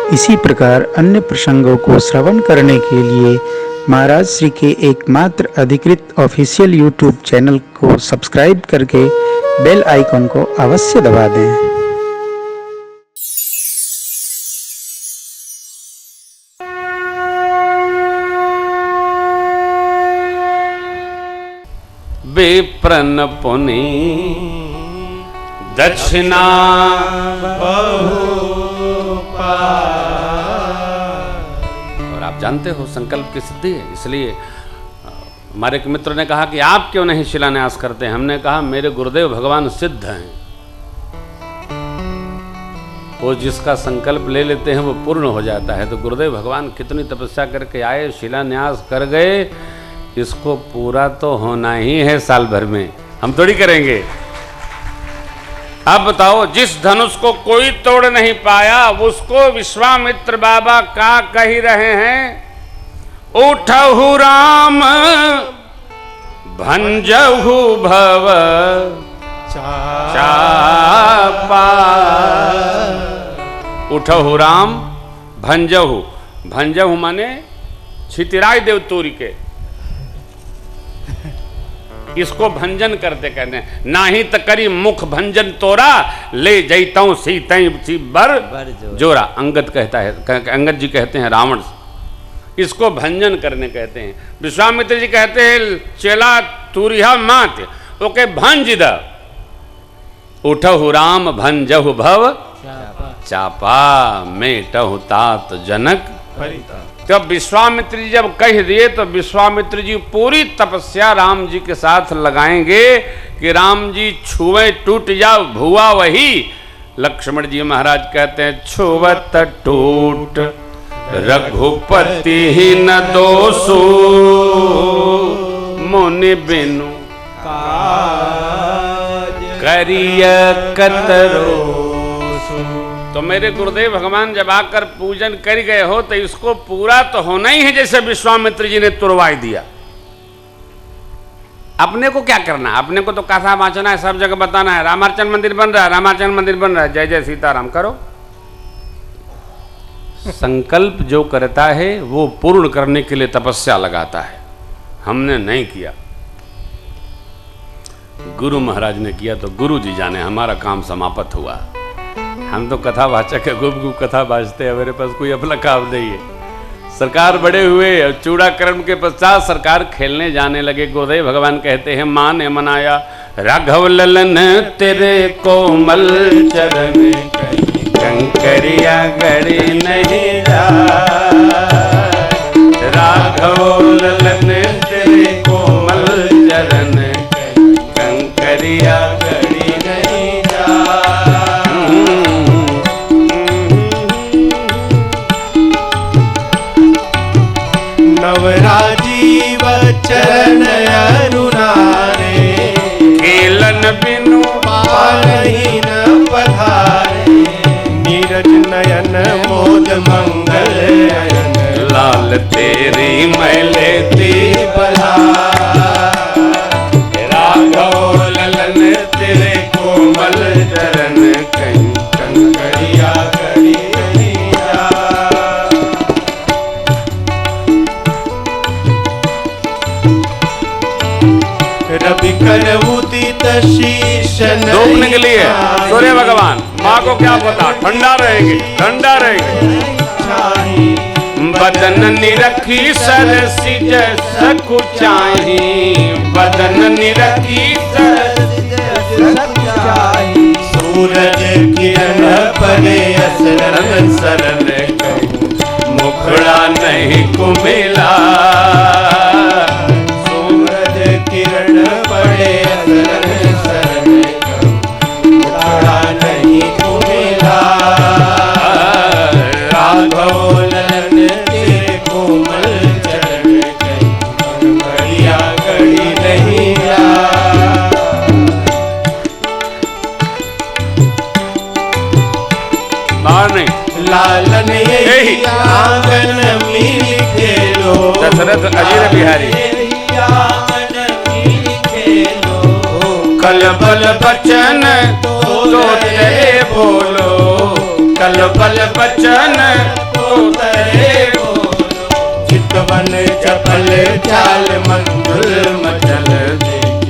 इसी प्रकार अन्य प्रसंगों को श्रवण करने के लिए महाराज श्री के एकमात्र अधिकृत ऑफिशियल यूट्यूब चैनल को सब्सक्राइब करके बेल आइकन को अवश्य दबा दें। विप्रन पुनि दक्षिणा और आप जानते हो संकल्प की सिद्धि है। इसलिए हमारे एक मित्र ने कहा कि आप क्यों नहीं शिलान्यास करते। हमने कहा मेरे गुरुदेव भगवान सिद्ध हैं, वो जिसका संकल्प ले लेते हैं वो पूर्ण हो जाता है। तो गुरुदेव भगवान कितनी तपस्या करके आए, शिलान्यास कर गए, इसको पूरा तो होना ही है साल भर में, हम थोड़ी करेंगे। अब बताओ, जिस धनुष को कोई तोड़ नहीं पाया उसको विश्वामित्र बाबा का कह रहे हैं, उठहु राम भंजहु भव चापा। उठहु राम भंजहु, भंजहु माने छितिराय देव तोरी के, इसको भंजन करते कहते हैं। नाही त करी मुख भंजन तोरा, ले जैतऊ सीतई बर जोरा। अंगद कहता है, अंगद जी कहते हैं रावण से, इसको भंजन करने कहते हैं। विश्वामित्र जी कहते हैं चेला तुरिया मात ओके भंज द। उठहु राम भंजहु भव चापा, मेटहु तात जनक। जब विश्वामित्र जी जब कह दिए तो विश्वामित्र जी पूरी तपस्या राम जी के साथ लगाएंगे कि राम जी छुए टूट जाओ भुआ वही। लक्ष्मण जी महाराज कहते हैं छुवत टूट रघुपति ही न दोषु, मुनि बिनु करिय कतरो। तो मेरे गुरुदेव भगवान जब आकर पूजन कर गए हो तो इसको पूरा तो होना ही है, जैसे विश्वामित्र जी ने तुरवाई दिया। अपने को क्या करना है, अपने को तो कथा वाचना है, सब जगह बताना है, रामार्चन मंदिर बन रहा है, रामार्चन मंदिर बन रहा है, जय जय सीताराम करो। संकल्प जो करता है वो पूर्ण करने के लिए तपस्या लगाता है। हमने नहीं किया, गुरु महाराज ने किया, तो गुरु जी जाने हमारा काम समाप्त हुआ। हम तो कथा वाचक है, गुप गुप कथा बाजते हैं, मेरे पास कोई अपना काम नहीं है। सरकार बड़े हुए और चूड़ाकरण के पश्चात सरकार खेलने जाने लगे। गुरुदेव भगवान कहते हैं मां ने मनाया, राघव ललन तेरे कोमल चरण, कंकरिया गड़ी नहीं जा। राघव ललन तेरे कोमल चरण, कंकरिया गड़ी नहीं जा। नवराजीव चरण अरुणारे, केलन बिनु पारहीन पधारे। नीरज नयन मोद मंगल अयन, लाल तेरी मैले दी बला। राघव ललन तेरे कोमल चरण, कंकरिया गड़ी नहीं जा। रवि कर उदित शीश डूबने के लिए सूर्य भगवान, माँ को क्या पता, ठंडा रहेगी, ठंडा रहेगी। बदन निरखी सरसी जैसा कुचाही, बदन निरखी सूरज किरण परे असरन सरन, मुखड़ा नहीं कुमिला। सूरज किरण परे असरन सरन, मुखड़ा नहीं कुमिला। राघव ललन तेरे कोमल चरण, कंकरिया गड़ी नहीं जा। लालन यही आंगन में खेलो, दशरथ अजीर बिहारी। कल बल बचन तो तेरे बोलो, सकल बल बचन तोतरे बोलो, चितवन चपल चाल मंजुल मचल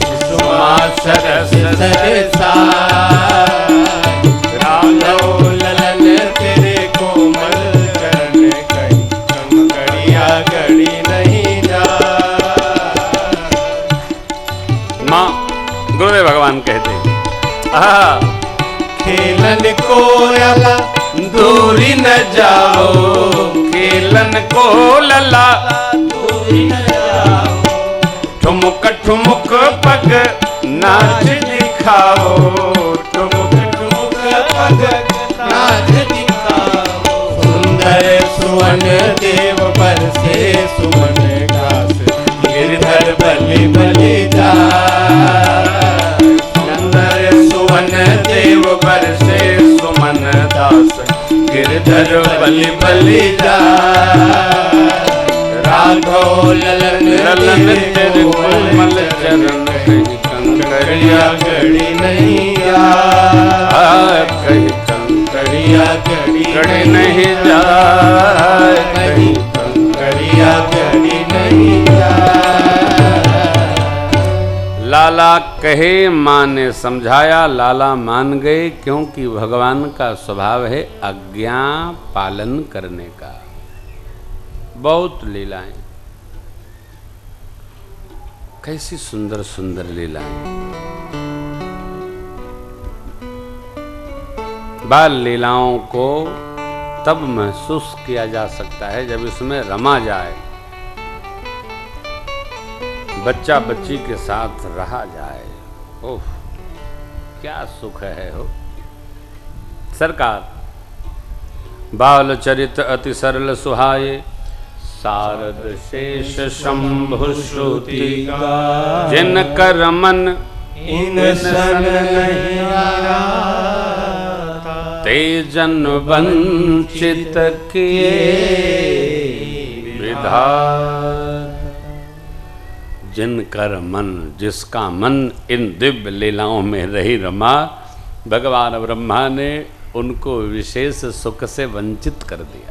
सुषमा सरस सरसा, राघव ललन तेरे कोमल चरण कहीं कंकड़िया गड़ी नहीं जा। माँ गुरुदेव भगवान कहते हैं खेलन को लला दूरी न जाओ, खेलन को लला दूरी न जाओ, ठुमुक ठुमुक पग नाच दिखाओ, ठुमुक ठुमुक पग नाच दिखाओ, सुंदर सुवन देव बरसे सुमन घास, गिरधर बलि बलि जा, सुंदर सुवन देव बरसे सुमन दास, गिरधर बलि बलि जा, राघव ललन तेरे कोमल चरण कहीं कंकड़िया गड़ी नहीं जा, कहीं कंकड़िया गड़ी नहीं जा, कहीं कंकड़िया गड़ी नहीं जा। लाला कहे माँ ने समझाया, लाला मान गए, क्योंकि भगवान का स्वभाव है आज्ञा पालन करने का। बहुत लीलाएं, कैसी सुंदर सुंदर लीलाएं। बाल लीलाओं को तब महसूस किया जा सकता है जब इसमें रमा जाए, बच्चा बच्ची के साथ रहा जाए। ओह क्या सुख है हो। सरकार बाल चरित अति सरल सुहाये, शारद शेष शंभु श्रुति, जिन कर मन इन सन नहीं तेजन वंचित किए विधान। जिनकर मन, जिसका मन इन दिव्य लीलाओं में रही रमा, भगवान ब्रह्मा ने उनको विशेष सुख से वंचित कर दिया।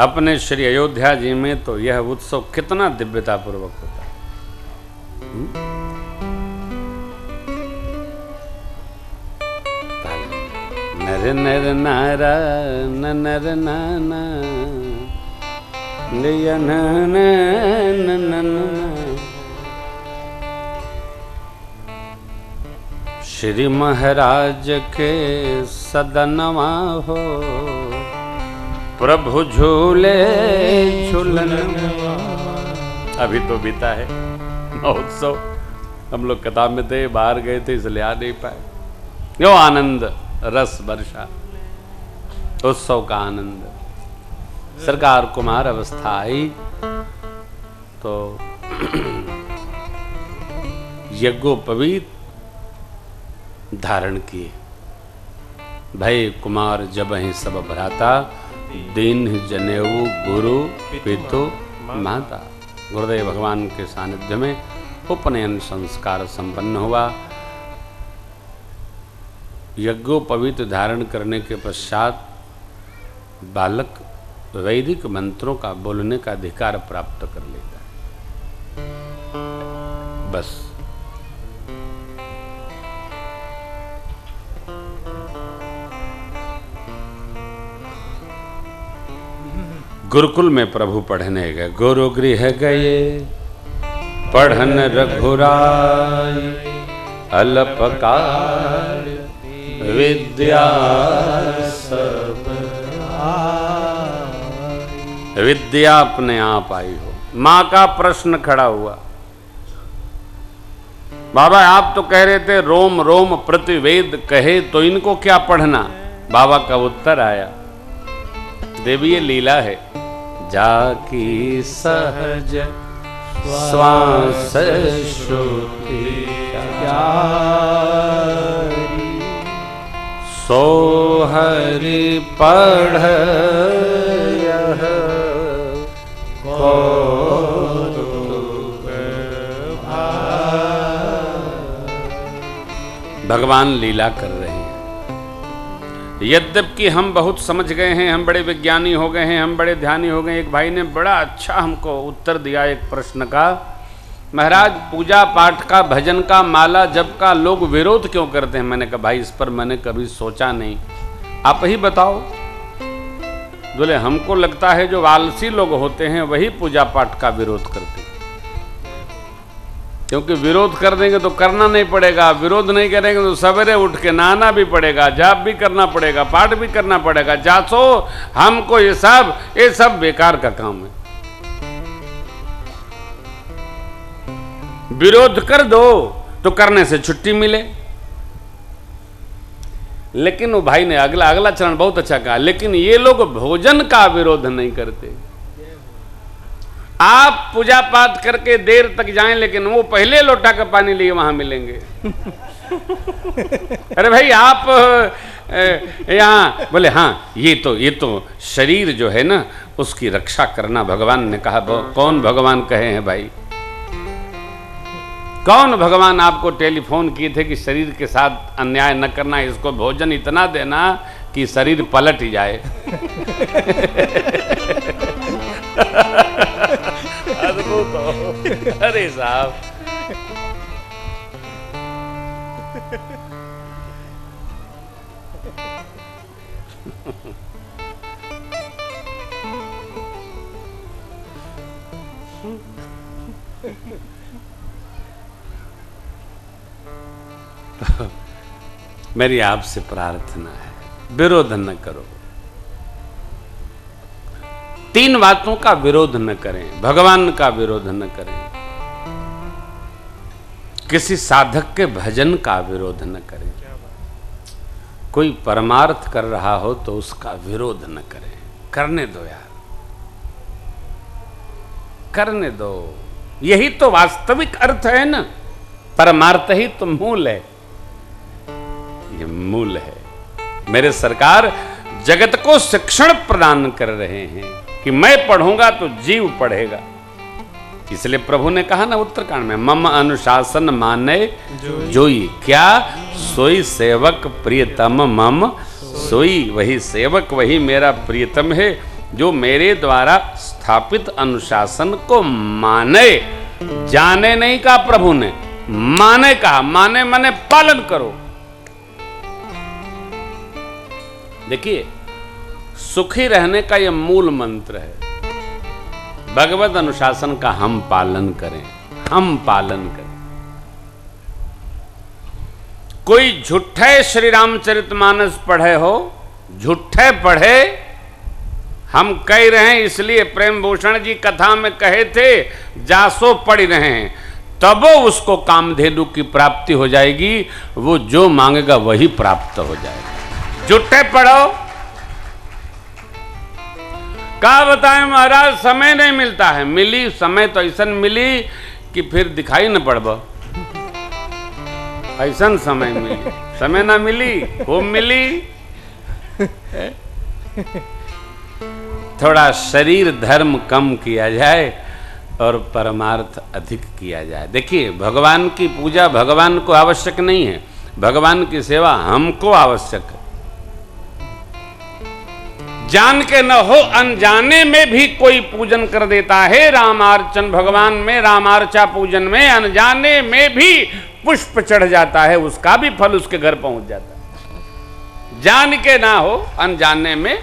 अपने श्री अयोध्या जी में तो यह उत्सव कितना दिव्यता पूर्वक होता है। नर नर नारा नर नाना श्री महाराज के सदनमा हो, प्रभु झूले झूलन। अभी तो बीता है महोत्सव, हम लोग कतार में थे, बाहर गए थे इसलिए आ नहीं पाए। यो आनंद रस वर्षा, उत्सव का आनंद। सरकार कुमार अवस्था आई तो यज्ञोपवीत धारण किए। भय कुमार जब ही सब भ्राता, दीन जनेऊ गुरु पितु माता। गुरुदेव भगवान के सानिध्य में उपनयन संस्कार संपन्न हुआ। यज्ञोपवीत धारण करने के पश्चात बालक वैदिक मंत्रों का बोलने का अधिकार प्राप्त कर लेता है। बस गुरुकुल में प्रभु पढ़ने गए, गुरु गृह गए पढ़न रघुराय, अल्पकाल विद्या सब विद्या अपने आप आई हो। माँ का प्रश्न खड़ा हुआ, बाबा आप तो कह रहे थे रोम रोम प्रतिवेद कहे, तो इनको क्या पढ़ना। बाबा का उत्तर आया, देवी ये लीला है, जाकी सहज श्वास श्रुति सो हरि पढ़ भगवान लीला कर रहे हैं। यद्यपि हम बहुत समझ गए हैं, हम बड़े विज्ञानी हो गए हैं, हम बड़े ध्यानी हो गए। एक भाई ने बड़ा अच्छा हमको उत्तर दिया एक प्रश्न का, महाराज पूजा पाठ का, भजन का, माला जप का लोग विरोध क्यों करते हैं? मैंने कहा भाई इस पर मैंने कभी सोचा नहीं, आप ही बताओ। बोले हमको लगता है जो आलसी लोग होते हैं वही पूजा पाठ का विरोध करते हैं, क्योंकि विरोध कर देंगे तो करना नहीं पड़ेगा, विरोध नहीं करेंगे तो सवेरे उठ के नहाना भी पड़ेगा, जाप भी करना पड़ेगा, पाठ भी करना पड़ेगा। जासो हमको ये सब बेकार का काम है। विरोध कर दो तो करने से छुट्टी मिले। लेकिन वो भाई ने अगला चरण बहुत अच्छा कहा, लेकिन ये लोग भोजन का विरोध नहीं करते। आप पूजा पाठ करके देर तक जाएं, लेकिन वो पहले लोटा का पानी लिए वहां मिलेंगे। अरे भाई आप यहाँ बोले हाँ ये तो शरीर जो है ना उसकी रक्षा करना भगवान ने कहा। कौन भगवान कहे हैं भाई? कौन भगवान आपको टेलीफोन किए थे कि शरीर के साथ अन्याय न करना, इसको भोजन इतना देना कि शरीर पलट ही जाए? अरे साहब मेरी आपसे प्रार्थना है, विरोध न करो। 3 बातों का विरोध न करें। भगवान का विरोध न करें, किसी साधक के भजन का विरोध न करें, कोई परमार्थ कर रहा हो तो उसका विरोध न करें। करने दो यार, करने दो। यही तो वास्तविक अर्थ है ना। परमार्थ ही तो मूल है, ये मूल है। मेरे सरकार जगत को शिक्षण प्रदान कर रहे हैं कि मैं पढ़ूंगा तो जीव पढ़ेगा। इसलिए प्रभु ने कहा ना उत्तरकांड में, मम अनुशासन माने जोई, क्या सोई सेवक प्रियतम मम सोई। वही सेवक, वही मेरा प्रियतम है जो मेरे द्वारा स्थापित अनुशासन को माने। जाने नहीं कहा प्रभु ने, माने कहा। माने माने पालन करो। देखिए सुखी रहने का यह मूल मंत्र है। भगवत अनुशासन का हम पालन करें, हम पालन करें। कोई झूठे श्री रामचरितमानस पढ़े हो, झूठे पढ़े, हम कह रहे हैं इसलिए प्रेम भूषण जी कथा में कहे थे, जासो पढ़ रहे हैं तब उसको कामधेनु की प्राप्ति हो जाएगी। वो जो मांगेगा वही प्राप्त हो जाएगा। झूठे पढ़ो, क्या बताएं महाराज, समय नहीं मिलता है। मिली समय तो ऐसा मिली कि फिर दिखाई न पड़ब। ऐसा समय मिली, समय ना मिली, खूब मिली। थोड़ा शरीर धर्म कम किया जाए और परमार्थ अधिक किया जाए। देखिए भगवान की पूजा भगवान को आवश्यक नहीं है, भगवान की सेवा हमको आवश्यक है। जान के न हो अनजाने में भी कोई पूजन कर देता है। रामार्चन भगवान में, रामार्चा पूजन में अनजाने में भी पुष्प चढ़ जाता है, उसका भी फल उसके घर पहुंच जाता है। जान के ना हो अनजाने में।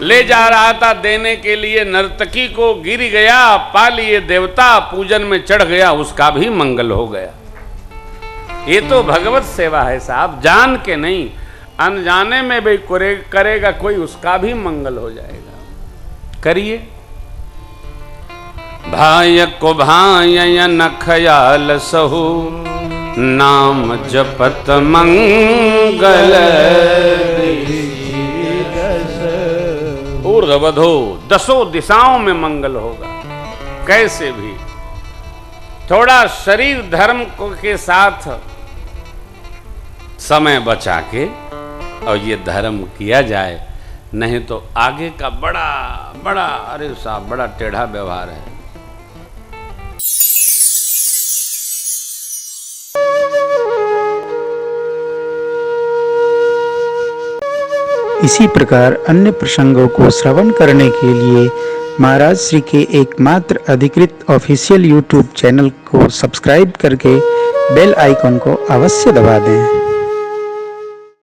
ले जा रहा था देने के लिए नर्तकी को, गिर गया, पा लिए देवता, पूजन में चढ़ गया, उसका भी मंगल हो गया। ये तो भगवत सेवा है साहब, जान के नहीं, अनजाने में भी करेगा कोई, उसका भी मंगल हो जाएगा। करिए। भाय को भाय न खयाल सहु, नाम जपत मंगल ऊर्ध्वधो, 10 दिशाओं में मंगल होगा। कैसे भी थोड़ा शरीर धर्म के साथ समय बचा के और ये धर्म किया जाए, नहीं तो आगे का बड़ा अरे साहब बड़ा टेढ़ा व्यवहार है। इसी प्रकार अन्य प्रसंगों को श्रवण करने के लिए महाराज श्री के एकमात्र अधिकृत ऑफिशियल यूट्यूब चैनल को सब्सक्राइब करके बेल आइकन को अवश्य दबा दें।